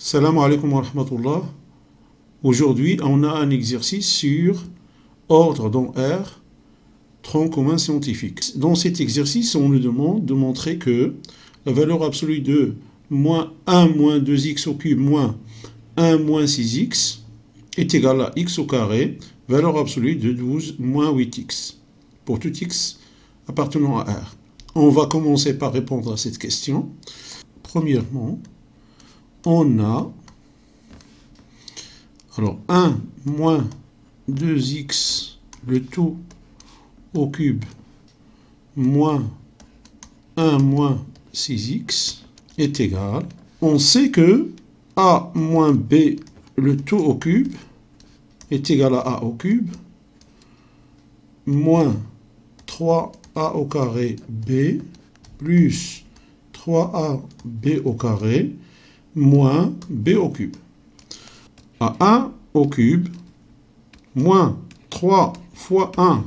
Salam alaikum wa rahmatullah. Aujourd'hui, on a un exercice sur ordre dans R, tronc commun scientifique. Dans cet exercice, on nous demande de montrer que la valeur absolue de moins 1 moins 2x au cube moins 1 moins 6x est égale à x au carré, valeur absolue de 12 moins 8x, pour tout x appartenant à R. On va commencer par répondre à cette question. Premièrement, on a alors 1 moins 2x le tout au cube moins 1 moins 6x est égal. On sait que a moins b le tout au cube est égal à a au cube moins 3a au carré b plus 3ab au carré moins b au cube. À 1 au cube moins 3 fois 1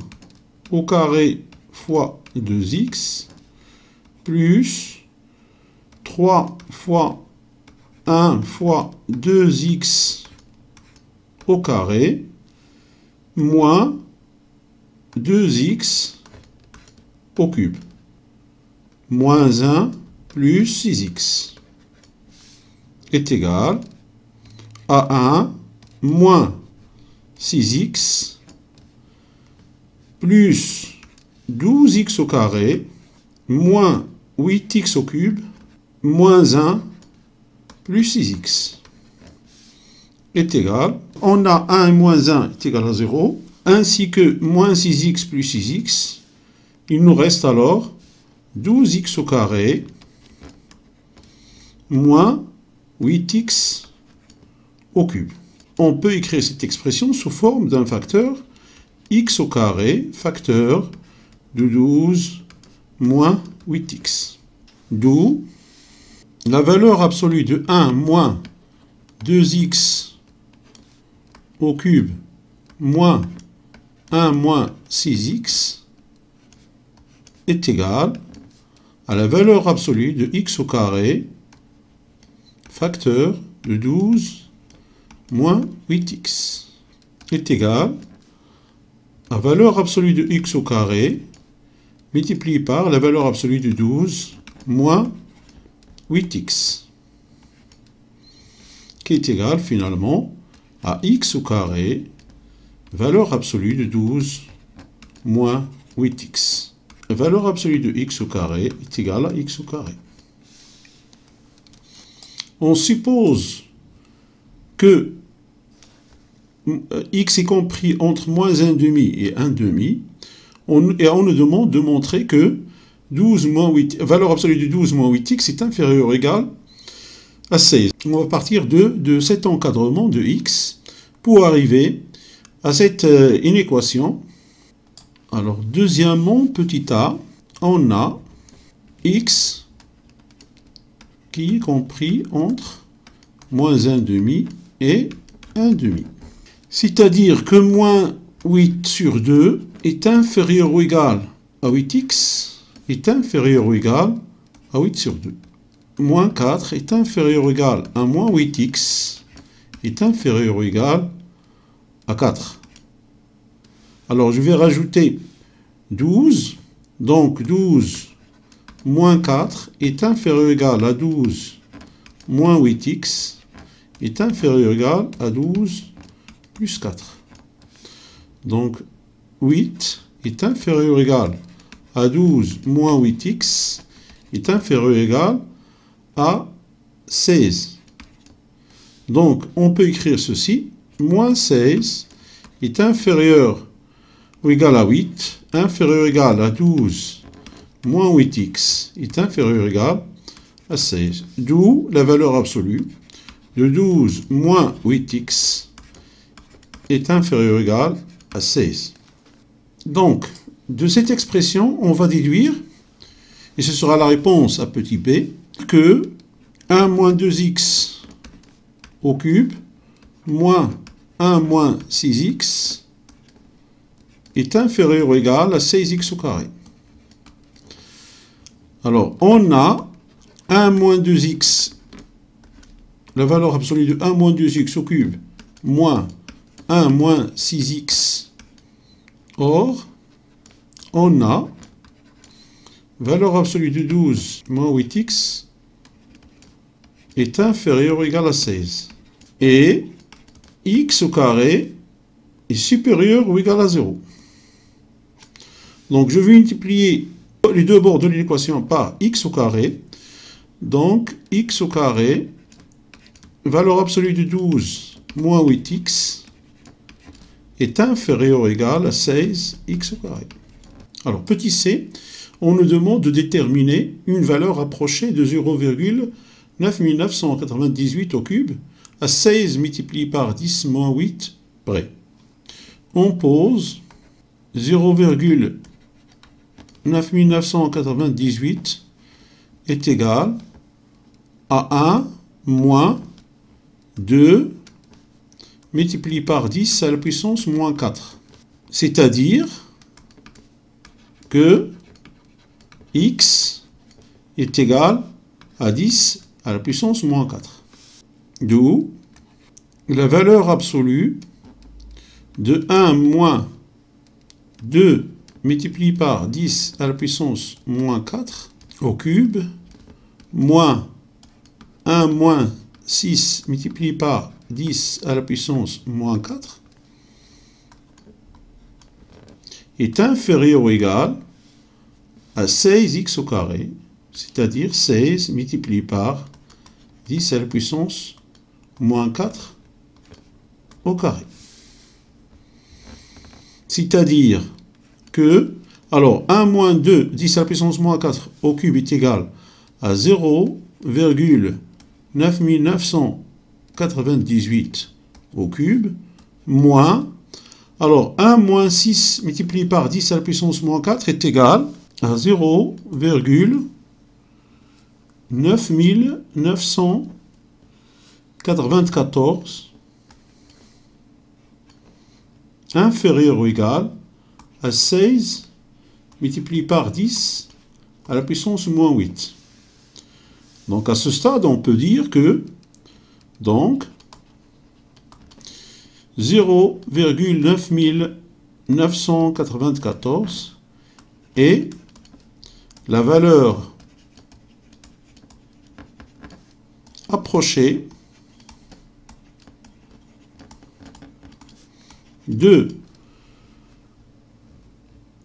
au carré fois 2x plus 3 fois 1 fois 2x au carré moins 2x au cube moins 1 plus 6x est égal à 1 moins 6x plus 12x au carré moins 8x au cube moins 1 plus 6x est égal. On a 1 moins 1 est égal à 0, ainsi que moins 6x plus 6x. Il nous reste alors 12x au carré moins 8x au cube. On peut écrire cette expression sous forme d'un facteur x au carré, facteur de 12 moins 8x. D'où la valeur absolue de 1 moins 2x au cube moins 1 moins 6x est égale à la valeur absolue de x au carré, facteur de 12 moins 8x est égal à la valeur absolue de x au carré multiplié par la valeur absolue de 12 moins 8x qui est égal finalement à x au carré, valeur absolue de 12 moins 8x. La valeur absolue de x au carré est égale à x au carré. On suppose que x est compris entre moins 1,5 et 1,5 et on nous demande de montrer que 12 moins 8, valeur absolue de 12 moins 8x est inférieure ou égale à 16. On va partir de cet encadrement de x pour arriver à cette inéquation. Alors, deuxièmement, petit a, on a x qui est compris entre moins 1,5 et 1,5. C'est-à-dire que moins 8 sur 2 est inférieur ou égal à 8x est inférieur ou égal à 8 sur 2. Moins 4 est inférieur ou égal à moins 8x est inférieur ou égal à 4. Alors, je vais rajouter 12. Donc, 12 moins 4 est inférieur ou égal à 12 moins 8x est inférieur ou égal à 12 plus 4. Donc, 8 est inférieur ou égal à 12 moins 8x est inférieur ou égal à 16. Donc, on peut écrire ceci. Moins 16 est inférieur ou égal à 8, inférieur ou égal à 12 moins 8x est inférieur ou égal à 16. D'où la valeur absolue de 12 moins 8x est inférieur ou égal à 16. Donc, de cette expression, on va déduire, et ce sera la réponse à petit b, que 1 moins 2x au cube moins 1 moins 6x est inférieur ou égal à 16x au carré. Alors, on a 1 moins 2x la valeur absolue de 1 moins 2x au cube moins 1 moins 6x. Or, on a valeur absolue de 12 moins 8x est inférieur ou égal à 16. Et x au carré est supérieur ou égal à 0. Donc je vais multiplier les deux bords de l'équation par x au carré. Donc x au carré, valeur absolue de 12 moins 8x est inférieur ou égal à 16x au carré. Alors petit c, on nous demande de déterminer une valeur rapprochée de 0,9998 au cube à 16 multiplié par 10 moins 8 près. On pose 0,9998 est égal à 1 moins 2 multiplié par 10 à la puissance moins 4. C'est-à-dire que x est égal à 10 à la puissance moins 4. D'où la valeur absolue de 1 moins 2 multiplié par 10 à la puissance moins 4 au cube moins 1 moins 6 multiplié par 10 à la puissance moins 4 est inférieur ou égal à 16x au carré, c'est-à-dire 16 multiplié par 10 à la puissance moins 4 au carré. C'est-à-dire que, alors 1 moins 2, 10 à la puissance moins 4 au cube est égal à 0,9998 au cube, moins, alors 1 moins 6 multiplié par 10 à la puissance moins 4 est égal à 0,9994 inférieur ou égal à 16 multiplié par 10 à la puissance moins 8. Donc à ce stade, on peut dire que donc 0,9994 est la valeur approchée de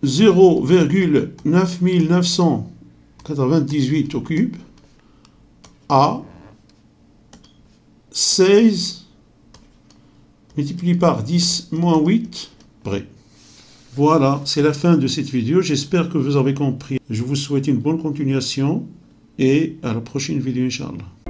0,9998 au cube à 16 multiplié par 10 moins 8 près. Voilà, c'est la fin de cette vidéo. J'espère que vous avez compris. Je vous souhaite une bonne continuation et à la prochaine vidéo, Inch'Allah.